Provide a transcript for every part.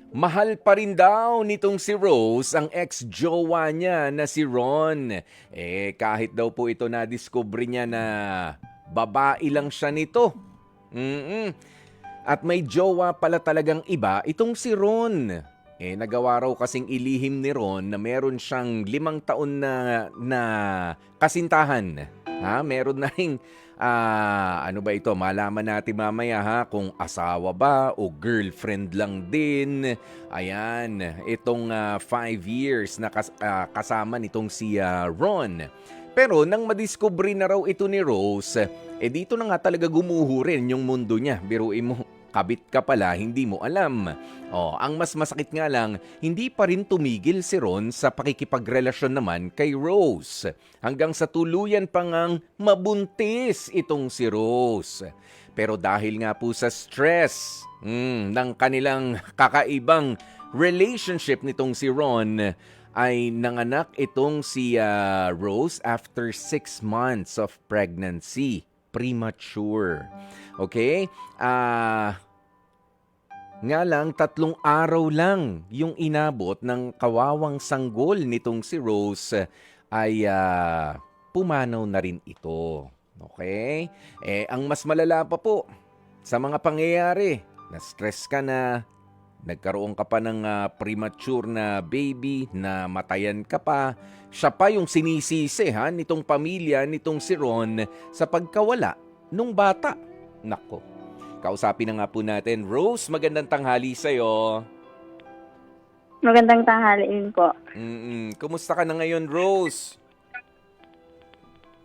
Mahal pa rin daw nitong si Rose ang ex-jowa niya na si Ron. Kahit daw po ito na-discover niya na babae lang siya nito. Mm-mm. At may jowa pala talagang iba itong si Ron. Nagawa raw kasing ilihim ni Ron na meron siyang 5 taon na kasintahan. Meron na ring, ano ba ito, malaman natin mamaya kung asawa ba o girlfriend lang din. Ayan, itong 5 years na kasama nitong si Ron. Pero nang madiscover na raw ito ni Rose, dito na nga talaga gumuho rin yung mundo niya. Biruin mo, kabit ka pala, hindi mo alam. Ang mas masakit nga lang, hindi pa rin tumigil si Ron sa pakikipagrelasyon naman kay Rose. Hanggang sa tuluyan pa ngang mabuntis itong si Rose. Pero dahil nga po sa stress ng kanilang kakaibang relationship nitong si Ron, ay nanganak itong si Rose after 6 months of pregnancy. Premature. Okay? Nga lang, 3 araw lang yung inabot ng kawawang sanggol nitong si Rose ay pumanaw na rin ito. Okay? Ang mas malala pa po sa mga pangyayari, na-stress ka na, nagkaroon ka pa ng premature na baby, na matayan ka pa, siya pa yung sinisisi nitong pamilya, nitong si Ron sa pagkawala nung bata. Nako, kausapin na nga po natin. Rose, magandang tanghali sa'yo. Magandang tanghaliin po. Kumusta ka na ngayon, Rose?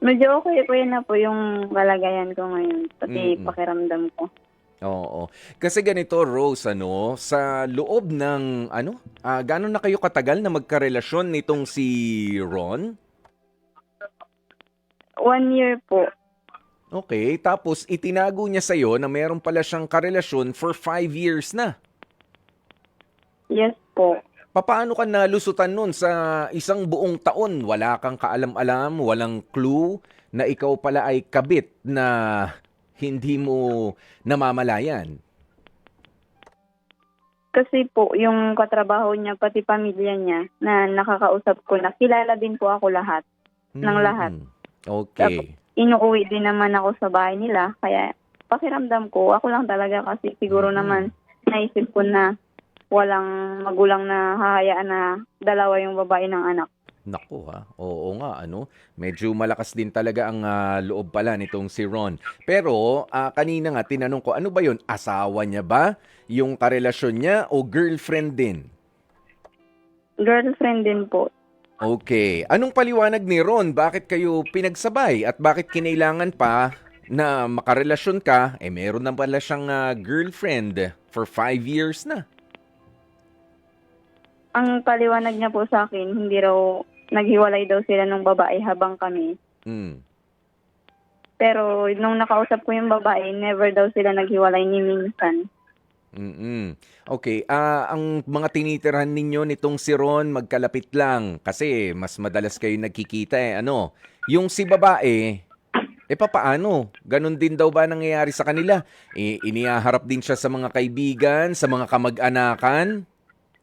Medyo okay po yun na po yung kalagayan ko ngayon, pati pakiramdam ko. Oo. Kasi ganito, Rose, sa loob ng, gano'n na kayo katagal na magkarelasyon nitong si Ron? 1 year po. Okay, tapos itinago niya sa'yo na meron pala siyang karelasyon for 5 years na. Yes po. Paano ka nalusutan nun sa isang buong taon? Wala kang kaalam-alam, walang clue na ikaw pala ay kabit na hindi mo namamalayan. Kasi po, yung katrabaho niya, pati pamilya niya, na nakakausap ko na, kilala din po ako lahat, ng lahat. Tapos, Okay. inuuwi din naman ako sa bahay nila, kaya pakiramdam ko, ako lang talaga kasi siguro naman, naisip ko na walang magulang na hahayaan na 2 yung babae ng anak. Naku oo nga medyo malakas din talaga ang loob pala nitong si Ron. Pero kanina nga tinanong ko, ano ba yun? Asawa niya ba? Yung karelasyon niya o girlfriend din? Girlfriend din po. Okay. Anong paliwanag ni Ron? Bakit kayo pinagsabay? At bakit kinailangan pa na makarelasyon ka? Meron na pala siyang girlfriend for 5 years na. Ang paliwanag niya po sa akin, hindi raw naghiwalay daw sila ng babae habang kami. Pero nung nakausap ko yung babae, never daw sila naghiwalay ni minsan. Okay, ang mga tinitirhan ninyo nitong si Ron, magkalapit lang kasi mas madalas kayo nagkikita Yung si babae, papaano? Ganon din daw ba nangyayari sa kanila? Inihaharap din siya sa mga kaibigan, sa mga kamag-anakan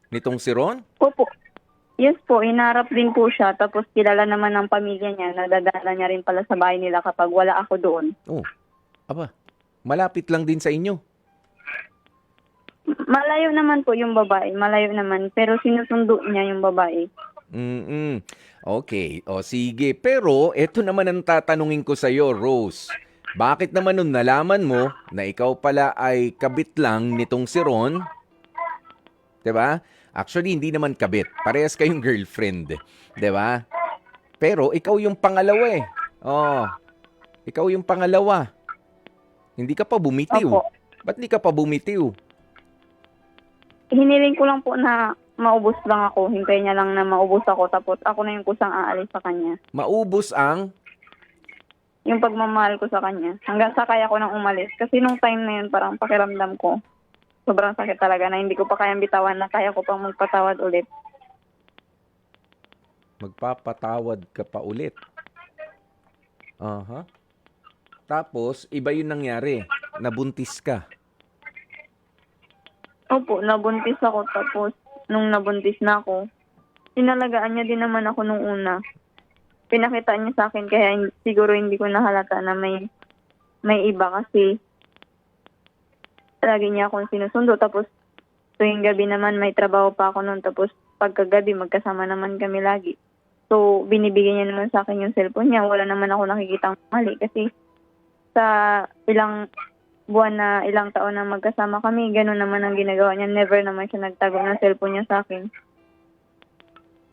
nitong si Ron? Opo. Yes po, inarap din po siya. Tapos kilala naman ng pamilya niya, nadadala niya rin pala sa bahay nila kapag wala ako doon. Oh, aba, malapit lang din sa inyo. Malayo naman po yung babae, malayo naman. Pero sinusundo niya yung babae. Okay, sige. Pero eto naman ang tatanungin ko sa'yo, Rose. Bakit naman nung nalaman mo na ikaw pala ay kabit lang nitong si Ron, 'di ba? Actually, hindi naman kabit. Parehas kayong girlfriend, 'di ba? Pero ikaw yung pangalawa ikaw yung pangalawa. Hindi ka pa bumitiw. Opo. Ba't hindi ka pa bumitiw? Hiniling ko lang po na maubos lang ako. Hintayin niya lang na maubos ako. Tapos ako na yung kusang aalis sa kanya. Maubos ang Yung pagmamahal ko sa kanya. Hanggang sa kaya ko nang umalis. Kasi nung time na yun, parang pakiramdam ko, sobrang sakit talaga na hindi ko pa kayang bitawan na kaya ko pang magpatawad ulit. magpapatawad ka pa ulit. Tapos, iba yung nangyari. Nabuntis ka. Opo, nabuntis ako. Tapos, nung nabuntis na ako, inalagaan niya din naman ako nung una. Pinakita niya sa akin kaya siguro hindi ko nahalata na may iba kasi lagi niya akong sinusundo. Tapos, tuwing gabi naman may trabaho pa ako noon. Tapos, pagkagabi magkasama naman kami lagi. So, binibigyan niya naman sa akin yung cellphone niya. Wala naman ako nakikitang mali kasi sa ilang buwan na ilang taon na magkasama kami, gano'n naman ang ginagawa niya. Never naman siya nagtago ng cellphone niya sa akin.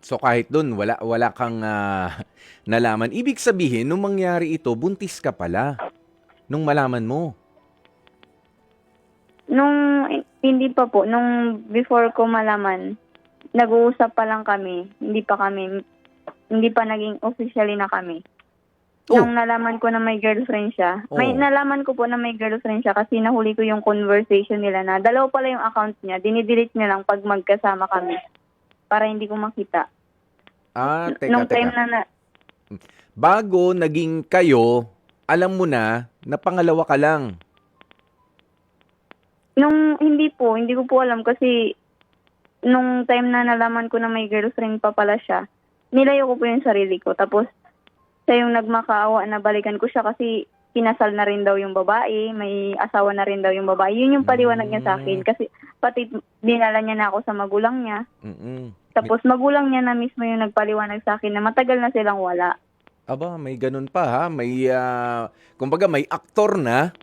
So kahit dun, wala kang nalaman. Ibig sabihin, nung mangyari ito, buntis ka pala. Nung malaman mo. Nung hindi pa po, nung before ko malaman, nag-uusap pa lang kami. Hindi pa naging officially na kami. Oh. Nung nalaman ko na may girlfriend siya, Oh. nalaman ko po na may girlfriend siya kasi nahuli ko yung conversation nila na dalawa pala yung account niya. Dinidelete niya lang pag magkasama kami para hindi ko makita. Nung time Teka. na Bago naging kayo, alam mo na pangalawa ka lang. nung hindi ko po alam kasi nung time na nalaman ko na may girlfriend pa pala siya, nilayo ko po yung sarili ko. Tapos, siya yung nagmakaawa na balikan ko siya kasi kinasal na rin daw yung babae, may asawa na rin daw yung babae. Yun yung paliwanag niya sa akin kasi pati dinala niya na ako sa magulang niya. Mm-mm. Tapos magulang niya na mismo yung nagpaliwanag sa akin na matagal na silang wala. Aba, may ganun pa ha. May, kumbaga may aktor na.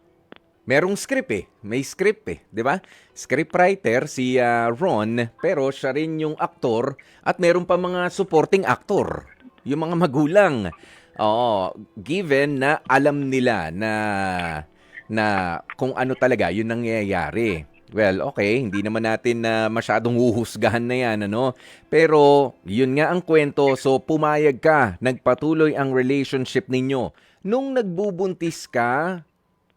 Merong script eh. May script eh. Di ba? Scriptwriter si Ron, pero siya rin yung aktor at meron pa mga supporting actor. Yung mga magulang. Oo, given na alam nila na kung ano talaga yung nangyayari. Well, okay, hindi naman natin na masyadong huhusgahan na yan, ano? Pero, yun nga ang kwento. So, pumayag ka, nagpatuloy ang relationship ninyo. Nung nagbubuntis ka,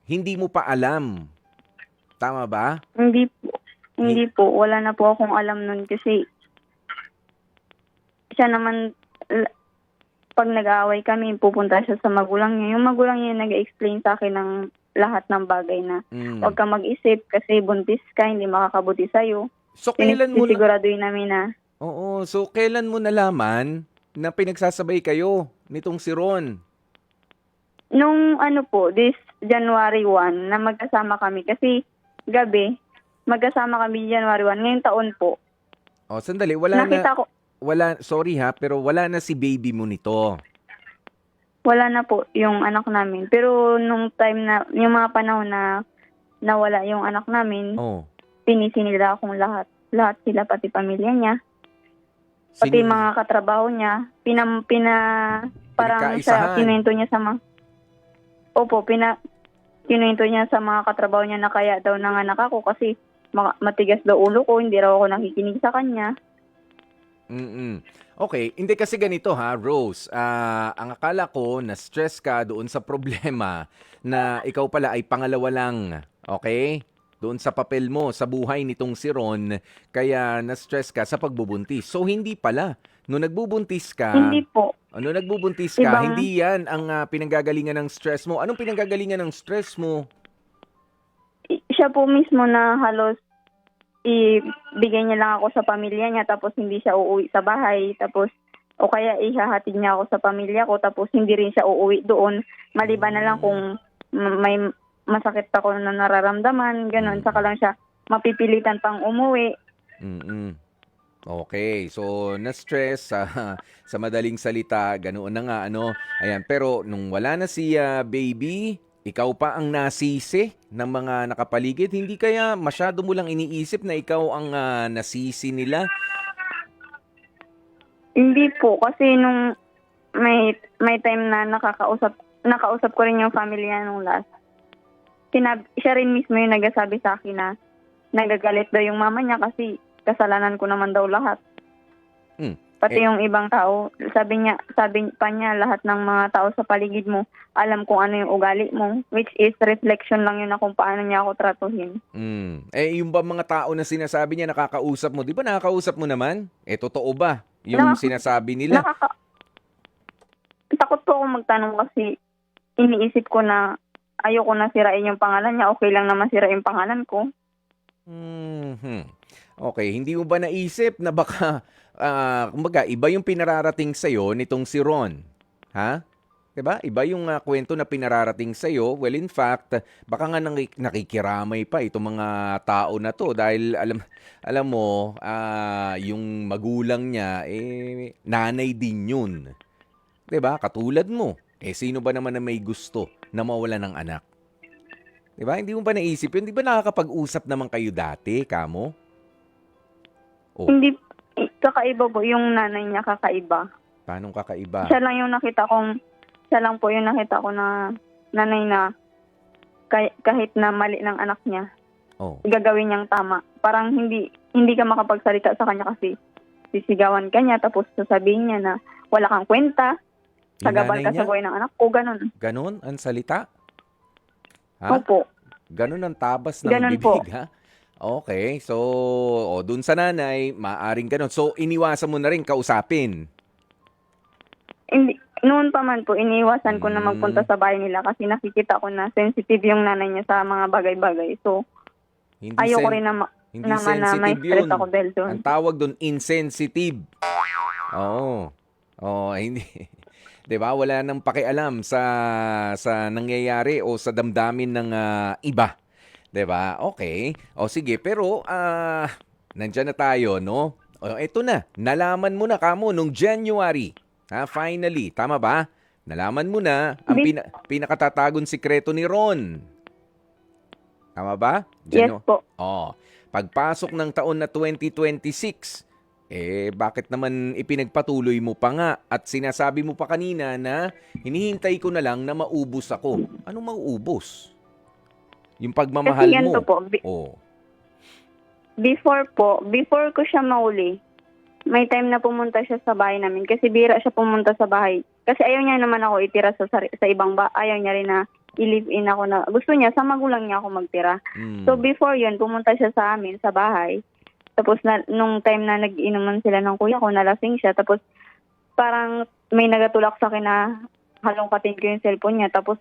hindi mo pa alam. Tama ba? Hindi po. Wala na po akong alam nun kasi siya naman, pag nag-aaway kami, pupunta siya sa magulang niya. Yung magulang niya nag-explain sa akin ng lahat ng bagay na huwag ka mag-isip kasi buntis ka, hindi makakabuti sa'yo. So, kailan mo Siguraduhin namin na. Oo, so kailan mo nalaman na pinagsasabay kayo nitong si Ron? Nung this January 1 na magkasama kami kasi gabi, magkasama kami January 1, ngayong taon po. Oh, sandali, sorry ha, pero wala na si baby mo nito. Wala na po yung anak namin. Pero nung time na, yung mga panahon na nawala yung anak namin, pinisi nila akong lahat. Lahat sila, pati pamilya niya. Pati mga katrabaho niya. Parang sa kinuwento niya sa mga... Opo, kinuwento niya sa mga katrabaho niya na kaya daw nanganak ako kasi matigas daw ulo ko, hindi raw ako nakikinig sa kanya. Okay, hindi kasi ganito ha, Rose. Ang akala ko na stress ka doon sa problema na ikaw pala ay pangalawa lang. Okay? Doon sa papel mo, sa buhay nitong si Ron, kaya na-stress ka sa pagbubuntis. So, hindi pala. Nung nagbubuntis ka... Hindi po. Nung nagbubuntis ka, hindi yan ang pinanggagalingan ng stress mo. Anong pinanggagalingan ng stress mo? Siya po mismo na halos ibigay niya lang ako sa pamilya niya tapos hindi siya uuwi sa bahay tapos o kaya ihahatid niya ako sa pamilya ko tapos hindi rin siya uuwi doon maliban na lang kung may masakit ako na nararamdaman gano'n saka lang siya mapipilitan pang umuwi. Okay, so na-stress sa madaling salita, ganoon na nga ano. Ayan, pero nung wala na si baby, ikaw pa ang nasisi ng mga nakapaligid. Hindi kaya masyado mo lang iniisip na ikaw ang nasisi nila? Hindi po. Kasi nung may time na nakausap ko rin yung family nung last. Siya rin mismo yung nagsasabi sa akin na nagagalit daw yung mama niya kasi kasalanan ko naman daw lahat. Pati yung ibang tao, sabi pa niya lahat ng mga tao sa paligid mo, alam kung ano yung ugali mo, which is reflection lang yun na kung paano niya ako tratuhin. Yung ba mga tao na sinasabi niya nakakausap mo, di ba nakakausap mo naman? Totoo ba yung sinasabi nila? Takot po ako magtanong kasi iniisip ko na ayoko na sirain yung pangalan niya, okay lang naman sirain yung pangalan ko. Mhm. Okay, hindi mo ba naisip na baka, kumbaga iba yung pinararating sa'yo nitong si Ron, ha? 'Di ba? Iba yung, kuwento na pinararating sa'yo. Well, in fact, baka nga nakikiramay pa itong mga tao na 'to dahil alam mo, yung magulang niya, nanay din yun, 'di ba? Katulad mo. Sino ba naman na may gusto na mawalan ng anak, 'di ba? Hindi mo ba naisip yun? 'Di ba nakakapag-usap naman kayo dati, kamo? Oh, Hindi, kakaiba po yung nanay niya, kakaiba. paanong kakaiba? Siya lang yung nakita kong, siya lang po yung nakita ko na nanay na kahit na mali ng anak niya, Oh, gagawin niyang tama. Parang hindi ka makapagsalita sa kanya kasi sisigawan ka niya, tapos sasabihin niya na wala kang kwenta, yung sagabal nanay ka niya, sa buhay ng anak ko, ganun. gano'n ang salita? Ha? Opo, Gano'n ang tabas ng ganun po. bibig, ha? Okay, so, dun sa nanay, maaring gano'n. So, iniwasan mo na rin kausapin? Hindi, noon pa man po, iniiwasan ko na magpunta Hmm, sa bahay nila kasi nakikita ko na sensitive yung nanay niya sa mga bagay-bagay. So, hindi ayoko rin hindi naman na may sensitive stress yun. ako dahil doon. Ang tawag dun, insensitive. Oo. Oo, hindi. 'Di ba? Wala nang pakialam sa nangyayari o sa damdamin ng iba, 'di ba? Okay. O sige, pero nandiyan na tayo, no? O eto na, nalaman mo na kamo nung January. Ha, finally, tama ba? Nalaman mo na ang Bis, pinakatatagong sikreto ni Ron. Tama ba? yes po. Oh, pagpasok ng taon na 2026, bakit naman ipinagpatuloy mo pa nga at sinasabi mo pa kanina na hinihintay ko na lang na maubos ako. Anong mauubos? Yung Kasi pagmamahal ganito mo. po, Oh. before ko siya mauli, may time na pumunta siya sa bahay namin kasi bira siya pumunta sa bahay. Kasi ayaw niya naman ako itira sa ibang ayaw niya rin na i-live-in ako na, gusto niya sa magulang niya ako magtira. So Mm. before yun, pumunta siya sa amin sa bahay. Tapos nung time na nag-inuman sila ng kuya ko, nalasing siya. Tapos parang may nagatulak sa akin na halongkatin ko yung cellphone niya. Tapos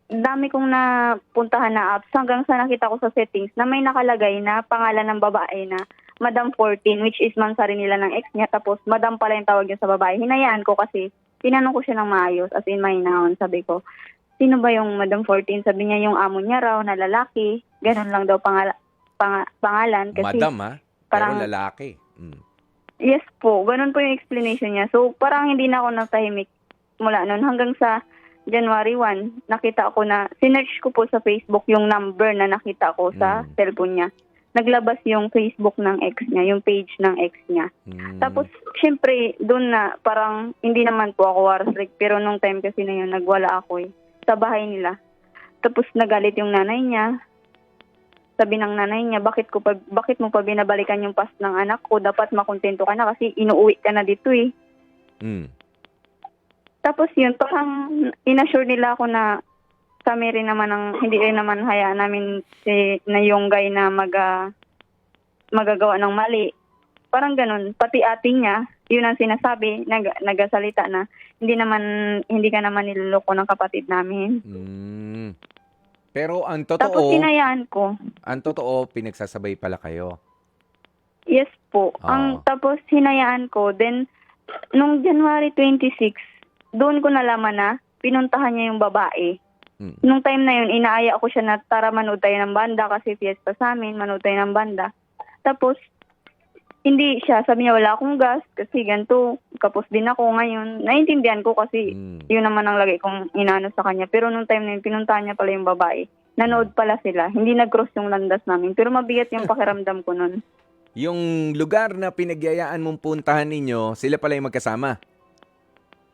dami kong napuntahan na apps hanggang sa nakita ko sa settings na may nakalagay na pangalan ng babae na Madam 14, which is mansari nila ng ex niya. Tapos Madam pala yung tawag niya sa babae. Hinayaan ko kasi tinanong ko siya ng maayos, as in mahinahon. Sabi ko, sino ba yung Madam 14? Sabi niya yung amo niya raw na lalaki. Ganun lang daw pangalan kasi Madam, ha? Pero parang, lalaki. Mm. yes po, ganun po yung explanation niya. So parang hindi na ako natahimik mula noon hanggang sa January 1, nakita ko na, sinearch ko po sa Facebook yung number na nakita ko sa Mm. cellphone niya. Naglabas yung Facebook ng ex niya, yung page ng ex niya. Mm. Tapos, syempre, doon na parang hindi naman po ako warstrick. Pero nung time kasi na yun, nagwala ako sa bahay nila. Tapos nagalit yung nanay niya. Sabi ng nanay niya, bakit mo pa binabalikan yung past ng anak ko? Dapat makontento ka na kasi inuuwi ka na dito eh. Mm. Tapos yun, parang inassure nila ako na kami rin naman hindi rin naman hayaan namin na yung guy na magagawa ng mali. Parang ganun. Pati ating niya, yun ang sinasabi, nagasalita na hindi ka naman niloloko ng kapatid namin. Mm. Pero Tapos hinayaan ko. pinagsasabay pala kayo. Yes po. Oo. Tapos hinayaan ko. Then, nung January 26, doon ko nalaman na pinuntahan niya yung babae. Mm. Nung time na yun, inaaya ko siya na tara manood tayo ng banda kasi fiesta sa amin, manood tayo ng banda. Tapos, hindi siya. Sabi niya wala akong gas kasi ganito, kapos din ako ngayon. Naintindihan ko kasi yun naman ang lagay kong inano sa kanya. Pero nung time na yun, pinuntahan niya pala yung babae. Nanood pala sila. Hindi nag-cross yung landas namin. Pero mabigat yung pakiramdam ko nun. Yung lugar na pinagyayaan mong puntahan ninyo, sila pala yung magkasama.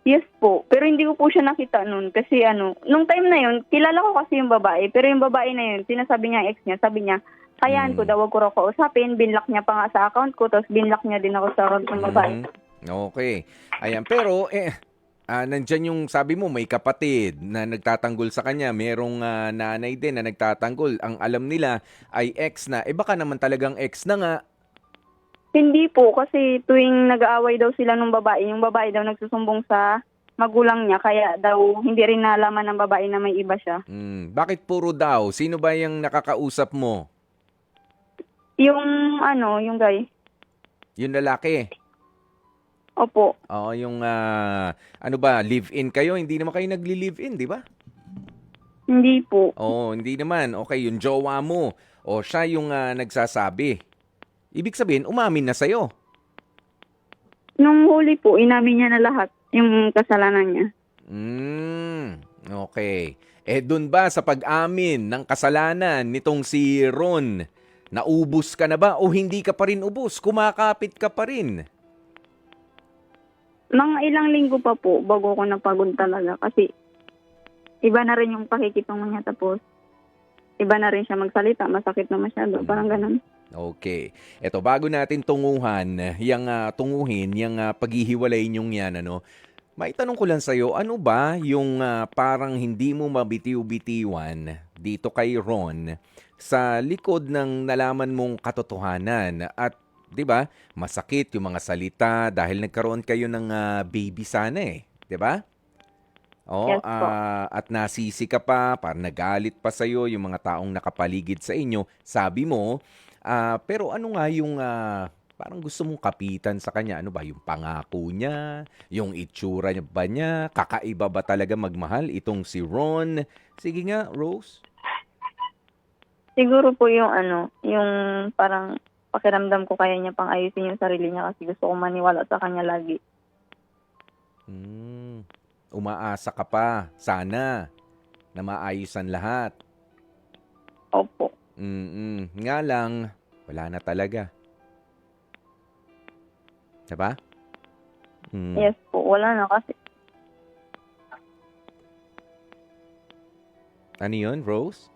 Yes po. Pero hindi ko po siya nakita nun. Kasi nung time na yun, kilala ko kasi yung babae. Pero yung babae na yun, sinasabi niya ex niya, sabi niya, hayaan ko daw, wag ko raw kausapin. Binlock niya pa nga sa account ko, tapos binlock niya din ako sa account ng babae. Okay. Ayan, pero nandyan yung sabi mo, may kapatid na nagtatanggol sa kanya. Merong nanay din na nagtatanggol. Ang alam nila ay ex na. Baka naman talagang ex na nga. Hindi po, kasi tuwing nag-aaway daw sila ng babae, yung babae daw nagsusumbong sa magulang niya, kaya daw hindi rin nalaman ng babae na may iba siya. Bakit puro daw? Sino ba yung nakakausap mo? Yung yung guy. Yung lalaki. Opo. Oo, yung ano ba, live-in kayo? Hindi naman kayo nagli-live-in, di ba? Hindi po. Oo, hindi naman. Okay, yung jowa mo. O siya yung nagsasabi. Ibig sabihin, umamin na sa'yo. Nung huli po, inamin niya na lahat yung kasalanan niya. Okay. Dun ba sa pag-amin ng kasalanan nitong si Ron, naubos ka na ba o hindi ka pa rin ubos? Kumakapit ka pa rin? Mga ilang linggo pa po bago ko napagod talaga kasi iba na rin yung pakikitungo niya tapos iba na rin siya magsalita, masakit na masyado, parang ganun. Okay. Eto, bago natin tunguhin, yung paghihiwalay niyong yan, ano, maitanong ko lang sa'yo, ano ba yung parang hindi mo mabitiw-bitiwan dito kay Ron sa likod ng nalaman mong katotohanan? At, di ba, masakit yung mga salita dahil nagkaroon kayo ng baby sana eh. Di ba? Oh, Yes po. at nasisi ka pa, parang nagalit pa sa'yo yung mga taong nakapaligid sa inyo. Sabi mo, pero ano nga yung parang gusto mong kapitan sa kanya? Ano ba, yung pangako niya? Yung itsura niya ba niya? Kakaiba ba talaga magmahal itong si Ron? Sige nga, Rose. Siguro po yung yung parang pakiramdam ko kaya niya pang ayusin yung sarili niya kasi gusto ko maniwala sa kanya lagi. Hmm, umaasa ka pa, sana, na maayusan lahat. Opo. Nga lang, wala na talaga. Diba? Mm. Yes po. Wala na kasi. Ano yun, Rose?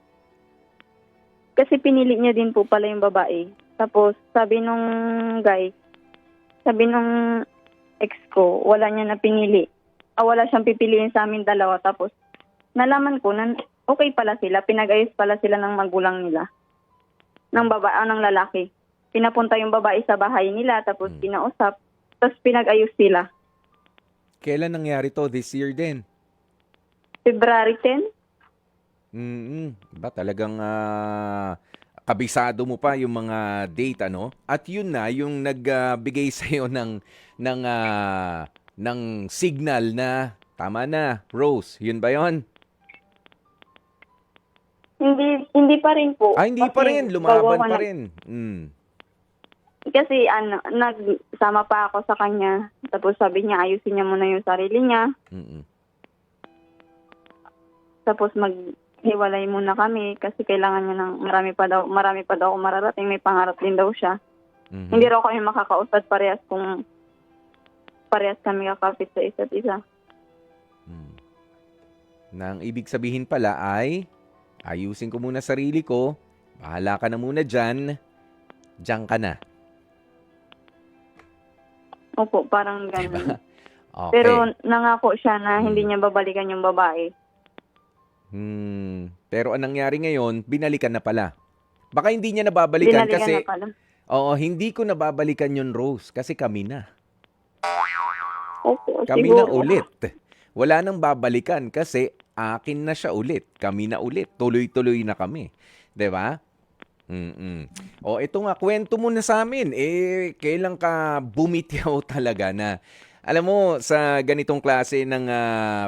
Kasi pinili niya din po pala yung babae. Tapos sabi nung guy, sabi nung ex ko, wala niya na pinili. Wala siyang pipiliin sa amin dalawa. Tapos nalaman ko na okay pala sila. Pinag-ayos pala sila ng magulang nila. Ng babae, ng lalaki. Pinapunta yung babae sa bahay nila. Tapos pinausap. Tapos pinag-ayos sila. Kailan nangyari to? This year din? February 10? Ba talagang kabisado mo pa yung mga date, ano? At yun na yung nagbigay sa'yo ng signal na tama na, Rose. Yun ba yun? Hindi pa rin po. Hindi pa Kasi rin. Lumaban bago pa ako rin. Kasi nagsama pa ako sa kanya. Tapos sabi niya, ayusin niya muna yung sarili niya. Mm-mm. Tapos maghiwalay muna kami kasi kailangan niya ng marami pa daw ako mararating. May pangarap din daw siya. Mhm. Hindi raw kami makakausad parehas kung parehas kami kakapit sa isa't isa. Nang ibig sabihin pala ay ayusin ko muna sarili ko. Bahala ka na muna dyan. Diyan ka na. Opo, parang ganun. Okay. Pero nangako siya na hindi niya babalikan yung babae. Pero anong nangyari ngayon, binalikan na pala. Baka hindi niya nababalikan Binalikan kasi... na pala. Oo, hindi ko nababalikan yun, Rose. Kasi kami na. Opo, Kami siguro. na ulit. Wala nang babalikan kasi akin na siya ulit. Kami na ulit. Tuloy-tuloy na kami. 'Di ba? O, ito nga, kwento mo na sa amin. Kailan ka bumitiyaw talaga na, alam mo, sa ganitong klase ng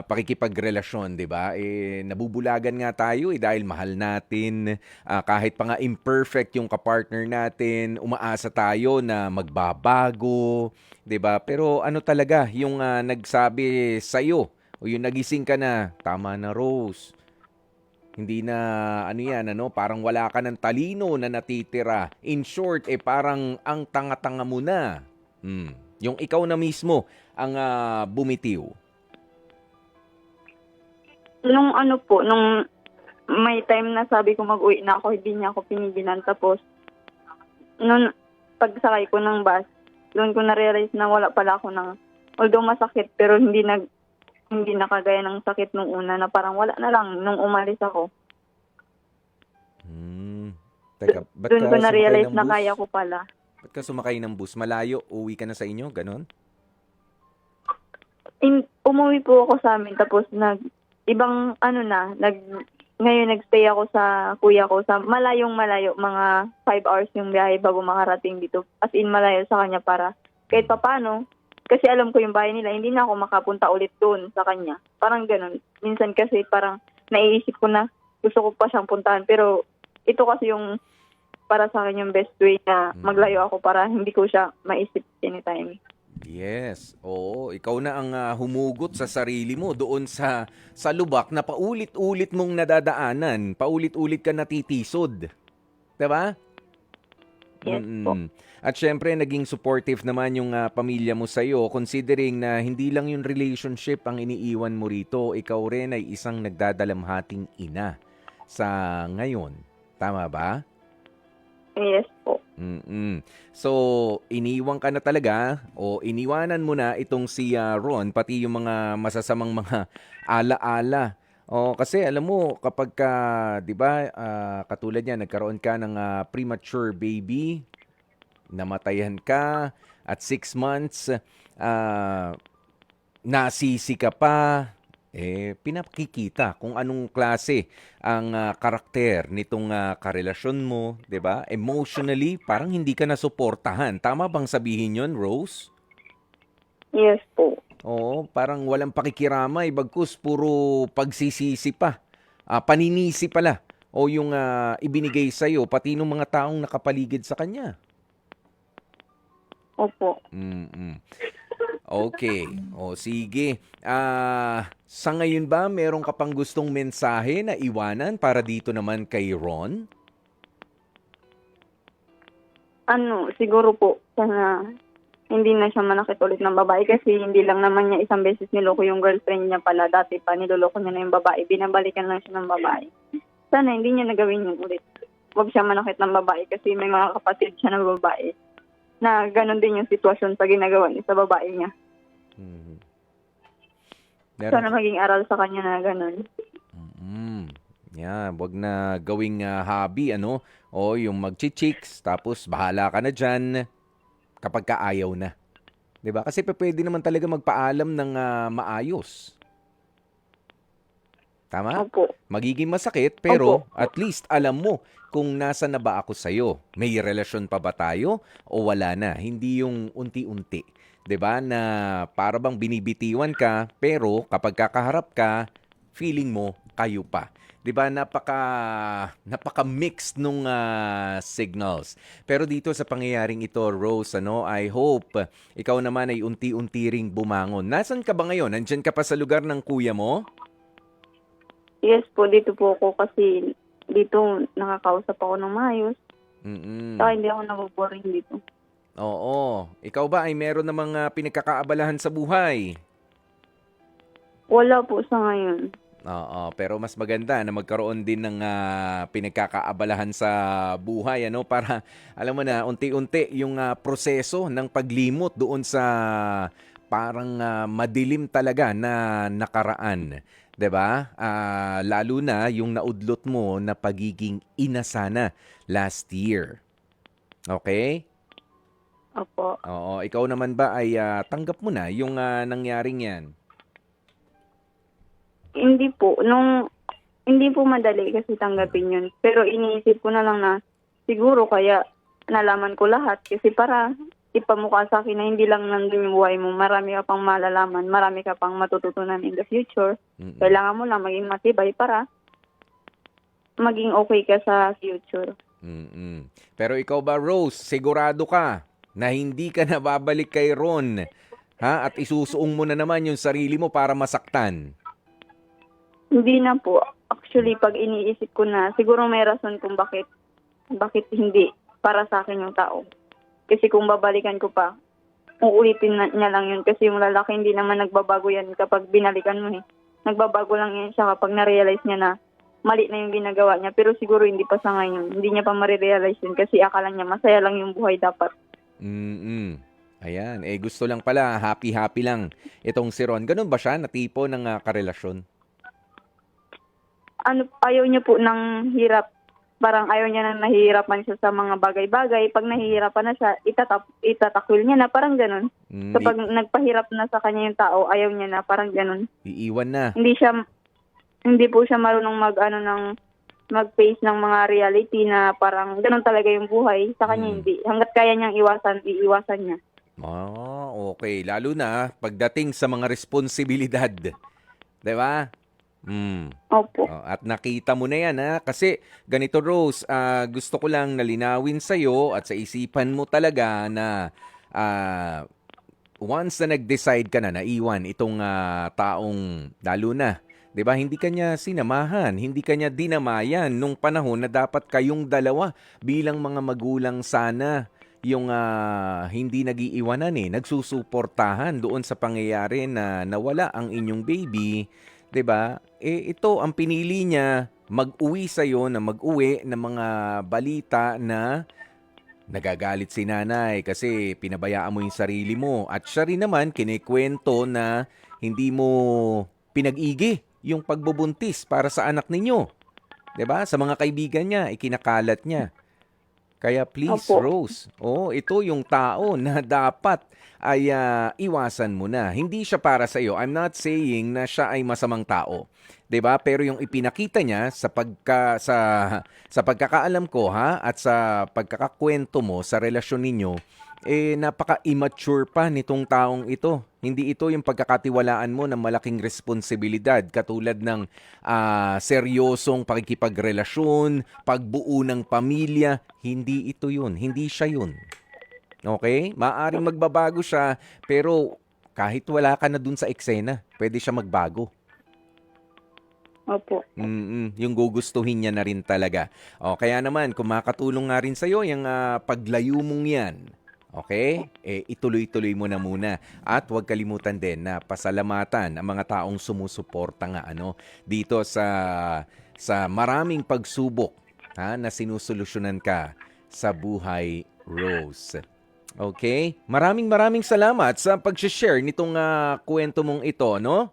pakikipagrelasyon, di ba? Nabubulagan nga tayo dahil mahal natin. Kahit pa nga imperfect yung kapartner natin, umaasa tayo na magbabago, di ba? Pero ano talaga yung nagsabi sa'yo o yung nagising ka na, tama na, Rose. Hindi na, parang wala ka ng talino na natitira. In short, parang ang tanga-tanga mo na. Yung ikaw na mismo ang bumitiw. Nung nung may time na sabi ko mag-uwi na ako, hindi niya ako pinigilan. Tapos, nung pagsakay ko ng bus, doon ko na-realize na wala pala ako although masakit, pero hindi na kagaya ng sakit nung una na parang wala na lang nung umalis ako. Teka, ba't Doon ka ko sumakay na-realize ng na bus? kaya ko pala. Ba't ka sumakay ng bus? Malayo, uwi ka na sa inyo? Ganon? Umuwi po ako sa amin tapos ngayon nagstay ako sa kuya ko sa malayong malayo, mga 5 hours yung biyahe bago makarating dito. As in malayo sa kanya para kahit papaano, kasi alam ko yung bahay nila, hindi na ako makapunta ulit doon sa kanya. Parang ganun. Minsan kasi parang naiisip ko na gusto ko pa siyang puntahan. Pero ito kasi yung para sa akin yung best way na maglayo ako para hindi ko siya maisip anytime. Yes. Oo, ikaw na ang humugot sa sarili mo doon sa lubak na paulit-ulit mong nadadaanan, paulit-ulit ka natitisod. 'Di ba? Yes po. At syempre, naging supportive naman yung pamilya mo sa'yo considering na hindi lang yung relationship ang iniiwan mo rito. Ikaw rin ay isang nagdadalamhating ina sa ngayon. Tama ba? Yes po. So, iniwan ka na talaga o iniwanan mo na itong si Ron, pati yung mga masasamang mga alaala. O, kasi alam mo, kapag ka, di ba, katulad niya, nagkaroon ka ng premature baby, namatayan ka at 6 months, nasisi ka pa, pinakikita kung anong klase ang karakter nitong karelasyon mo, 'di ba? Emotionally, parang hindi ka nasuportahan. Tama bang sabihin 'yon, Rose? Yes po. Oo, parang walang pakikiramay, bagkus puro pagsisisi pa. Paninisi pala o yung ibinigay sa pati ng mga taong nakapaligid sa kanya. Opo. Mm. Okay. O sige. Sa ngayon ba meron ka pang gustong mensahe na iwanan para dito naman kay Ron? Siguro po, sana hindi na siya manakit ulit ng babae kasi hindi lang naman niya isang beses niloko yung girlfriend niya pala. Dati pa niloloko niya na yung babae. Binabalikan lang siya ng babae. Sana hindi niya nagawin yun ulit. Huwag siya manakit ng babae kasi may mga kapatid siya ng babae na ganun din yung sitwasyon sa ginagawa niya sa babae niya. Mhm. Sana maging aral sa kanya na ganun. Yan, wag na gawing hobby, ano? O yung magchi-chicks, tapos bahala ka na dyan kapag ka ayaw na. 'Di ba? Kasi pwede naman talaga magpaalam ng maayos. Tama? Opo. Magiging masakit, pero Opo. at least alam mo kung nasa na ba ako sa'yo. May relasyon pa ba tayo o wala na? Hindi yung unti-unti. 'Di ba? Na para bang binibitiwan ka, pero kapag kakaharap ka, feeling mo kayo pa. 'Di ba? Napaka-mixed nung signals. Pero dito sa pangyayaring ito, Rose, I hope ikaw naman ay unti-unti ring bumangon. Nasaan ka ba ngayon? Nandiyan ka pa sa lugar ng kuya mo? Yes po, dito po ako kasi dito nakakausap ako ng maayos. Saka hindi ako naboboring dito. Oo. Ikaw ba ay meron namang pinagkakaabalahan sa buhay? Wala po sa ngayon. Oo, pero mas maganda na magkaroon din ng pinagkakaabalahan sa buhay, para alam mo na unti-unti yung proseso ng paglimot doon sa parang madilim talaga na nakaraan. 'Di ba? Lalo na yung naudlot mo na pagiging ina sana last year. Okay? Opo. Oo, ikaw naman ba ay tanggap mo na yung nangyaring 'yan? Hindi po. Hindi po madali kasi tanggapin yun. Pero iniisip ko na lang na siguro kaya nalaman ko lahat kasi para ipamukha sa akin na hindi lang nandun yung buhay mo. Marami ka pang malalaman. Marami ka pang matututunan in the future. Kailangan mo lang maging matibay para maging okay ka sa future. Pero ikaw ba, Rose, sigurado ka na hindi ka na babalik kay Ron, ha? At isusuong mo na naman yung sarili mo para masaktan? Hindi na po. Actually, pag iniisip ko na, siguro may rason kung bakit hindi para sa akin yung tao. Kasi kung babalikan ko pa, uulitin niya lang yun. Kasi yung lalaki hindi naman nagbabago yan kapag binalikan mo eh. Nagbabago lang yan siya kapag na-realize niya na mali na yung ginagawa niya. Pero siguro hindi pa sa ngayon. Hindi niya pa marirealize yun kasi akala niya masaya lang yung buhay dapat. Ayan, gusto lang pala, happy-happy lang itong si Ron. Ganun ba siya na tipo ng karelasyon? Ayaw niya po ng hirap. Parang ayaw niya na nahihirapan siya sa mga bagay-bagay. Pag nahihirapan na siya, itatakwil niya na. Parang ganun. Kapag nagpahirap na sa kanya yung tao, ayaw niya na. Parang ganun. Iiwan na. Hindi hindi po siya marunong mag-face ng mga reality na parang ganun talaga yung buhay. Sa kanya hindi. Hanggat kaya niyang iwasan, iiwasan niya. Okay. Lalo na pagdating sa mga responsibilidad. 'Di ba? Opo. At nakita mo na yan, ha? Kasi ganito, Rose, gusto ko lang nalinawin sa'yo at sa isipan mo talaga na once na nag-decide ka na iwan itong taong lalo na, 'di ba? Hindi kanya sinamahan, hindi kanya dinamayan nung panahon na dapat kayong dalawa bilang mga magulang sana yung hindi nagiiwanan nagsusuportahan doon sa pangyayari na nawala ang inyong baby, 'di ba? Ito ang pinili niya, mag-uwi sa iyo na mag-uwi ng mga balita na nagagalit si nanay kasi pinabayaan mo yung sarili mo. At siya rin naman kinikwento na hindi mo pinag-igi yung pagbubuntis para sa anak ninyo. 'Di ba? Sa mga kaibigan niya, ikinakalat niya. Kaya please, Opo. Rose, ito yung tao na dapat ay iwasan mo na. Hindi siya para sa iyo. I'm not saying na siya ay masamang tao. 'Di ba? Pero yung ipinakita niya sa pagkakaalam ko at sa pagkakakwento mo sa relasyon ninyo, napaka-immature pa nitong taong ito. Hindi ito yung pagkakatiwalaan mo ng malaking responsibilidad katulad ng seryosong pakikipagrelasyon, pagbuo ng pamilya. Hindi ito yun. Hindi siya yun. Okay? Maaring magbabago siya, pero kahit wala ka na dun sa eksena, pwede siya magbago. Opo. Yung gugustuhin niya na rin talaga. Kaya naman, kung makatulong nga rin sa'yo, yung paglayo mong yan, okay? Ituloy-tuloy mo na muna. At huwag kalimutan din na pasalamatan ang mga taong sumusuporta nga dito sa maraming pagsubok na sinusolusyonan ka sa buhay, Rose. Okay? Maraming salamat sa pag-share nitong kwento mong ito, no?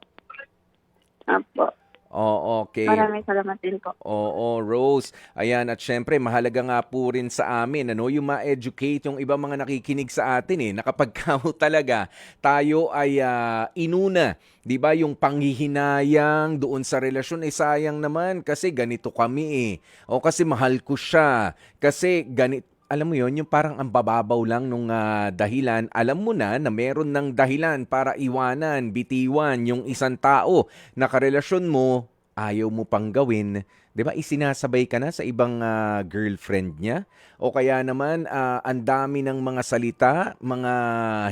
Opo. Okay. Maraming salamat din po. Oo, Rose. Ayan, at syempre, mahalaga nga po rin sa amin, yung ma-educate yung ibang mga nakikinig sa atin, na kapag talaga tayo ay inuna, di ba, yung panghihinayang doon sa relasyon, sayang naman kasi ganito kami o kasi mahal ko siya, kasi ganito. Alam mo yon, yung parang ang bababaw lang nung dahilan. Alam mo na meron ng dahilan para iwanan, bitiwan yung isang tao na karelasyon mo, ayaw mo pang gawin. 'Di ba? Isinasabay ka na sa ibang girlfriend niya. O kaya naman, ang dami ng mga salita, mga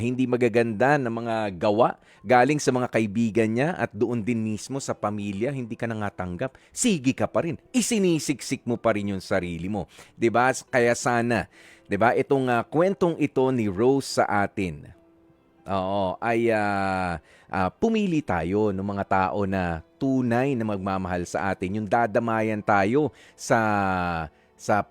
hindi magaganda na mga gawa galing sa mga kaibigan niya at doon din mismo sa pamilya, hindi ka nangatanggap. Sige ka pa rin. Isinisiksik mo pa rin yung sarili mo. 'Di ba? Kaya sana, 'di ba, itong kwentong ito ni Rose sa atin, ay pumili tayo ng mga tao na tunay na magmamahal sa atin. Yung dadamayan tayo sa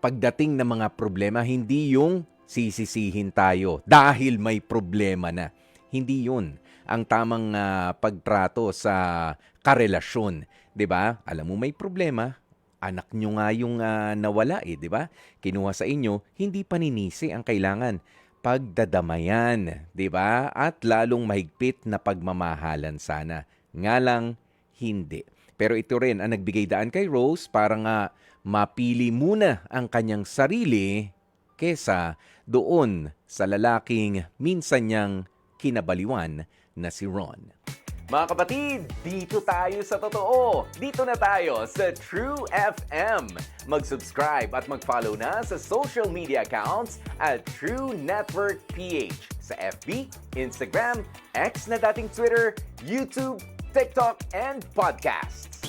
pagdating ng mga problema, hindi yung sisisihin tayo dahil may problema na. Hindi yun ang tamang pagtrato sa karelasyon. 'Di ba? Alam mo may problema, anak nyo nga yung nawala 'di ba? Kinuha sa inyo, hindi paninisi ang kailangan, pagdadamayan, 'di ba? At lalong mahigpit na pagmamahalan sana. Nga lang hindi. Pero ito rin ang nagbigay daan kay Rose para nga mapili muna ang kanyang sarili kesa doon sa lalaking minsan niyang kinabaliwan na si Ron. Mga kapatid, dito tayo sa totoo. Dito na tayo sa True FM. Mag-subscribe at mag-follow na sa social media accounts at True Network PH sa FB, Instagram, X na dating Twitter, YouTube, TikTok, and podcasts.